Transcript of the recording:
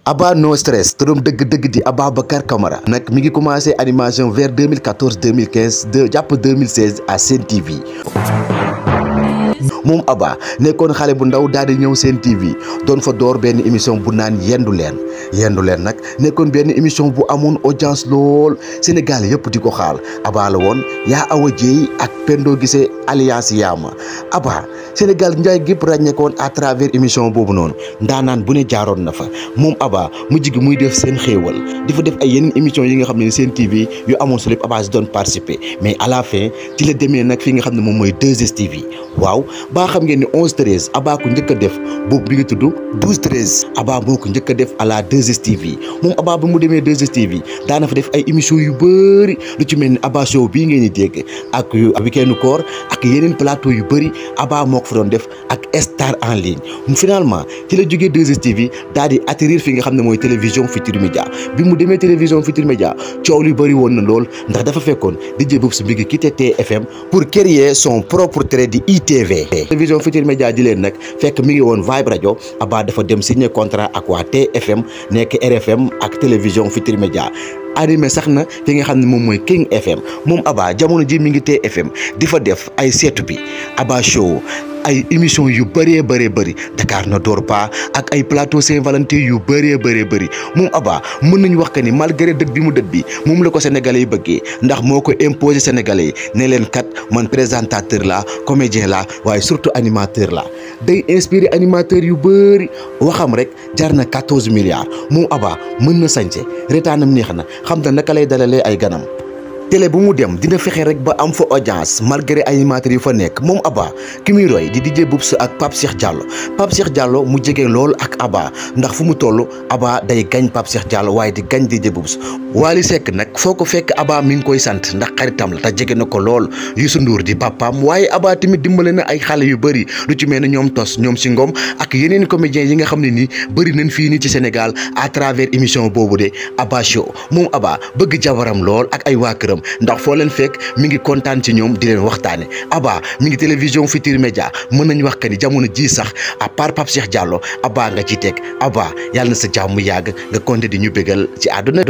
Abba No Stress turam dëgg-dëgg di Ababacar Camara nag mi ngi commencé animation vers 2014 2015 jàpp 2016 à Sen TV. moom Abba nekkoon xale bu ndaw daal di ñëw Sen TV doon fa door benn émission bu naan yendu leen nag nekkoon benn émission bu amoon audience lool Sénégal yëpp di ko xaar Abba la woon yaa Awa Dieye ak Pendo Guissé alliance Yaama Abba Sénégal njaay gépp ràññeekoon à travers émission boobu noonu ndaanaan bu ne jaaroon na fa moom Abba mujj gi muy def seen xéewal di fa def ay yeneen émission yi nga xam ne Sen TV yu amoon su lépp Abba si doon participer mais à la fin ci la demee nag fi nga xam ne moom mooy 2STV waaw baa xam ngeen ni 11-13 Abba ko njëkk a def boobu bi ngi tudd 12-13 Abba moo ko njëkk a def à la 2STV moom Abba ba mu demee 2STV daana fa def ay émission yu bëri lu ci mel ni Abba Show bii ngeen di dégg ak weekendu koor ak yeneen plateau yu bëri Abba moo ko fa doon def ak Star en ligne finalement ci la jógee 2STV daal di atterrir fi nga xam ne mooy télévision Futurs Médias bi mu demee télévision Futurs Médias coow lu bëri woon na lool ndax dafa fekkoon DJ Boubs bi ngi quitté TFM pour créer son propre trait di ITV télévision Futurs Médias di leen nag fekk mi ngi woon Vibe Radio Abba dafa dem signer contrat ak waa TFM nekk RFM ak télévision Futurs Médias animé sax na fi nga xam ne moom mooy King FM moom Abba jamono ji mi ngi TFM di fa def ay seetu bi Abba Show ay émission yu bëree bëri Dakar ne dort pas ak ay plateau Saint-Valentin yu bëree bëri moom Abba mën nañu wax que ni malgré dëkk bi mu dëkk bi moom la ko sénégalais yi bëggee ndax moo ko imposé sénégalais yi ne leen kat man présentateur la comédien la waaye surtout animateur la day inspiré animateur yu bëri waxam rek jar na 14 milliards moom Abba mën na sañse retaanam neex na xam na naka lay dalalee ay ganam télé bu mu dem dina fexe rek ba am fa audience malgré animateurs yu fa nekk moom Abba ki muy roy di DJ Boubs ak Pape Cheikh Diallo mu jege lool ak Abba ndax fu mu toll Abba day gañ Pape Cheikh Diallo waaye di gañ DJ Boubs Wally Seck nag foo ko fekk Abba mi ngi koy sant ndax xaritam la te jege na ko lool Youssou Ndour di papaam waaye Abba tamit dimbale na ay xale yu bëri lu ci mel ne ñoom Tos ñoom si Ngom ak yeneen comédiens yi nga xam ne nii bëri nañ fii nii ci Sénégal à travers émission boobu de Abba Show moom Abba bëgg jabaram lool ak ay waa këram ndax foo leen fekk mi ngi kontaan ci ñoom di leen waxtaane Abba mi ngi télévision Futurs Médias mën nañu wax que ni jamono ji sax à part Pape Cheikh Diallo Abba nga ci teg Abba yàlla na sa jàmm yàgg nga konte di ñu bégal ci àdduna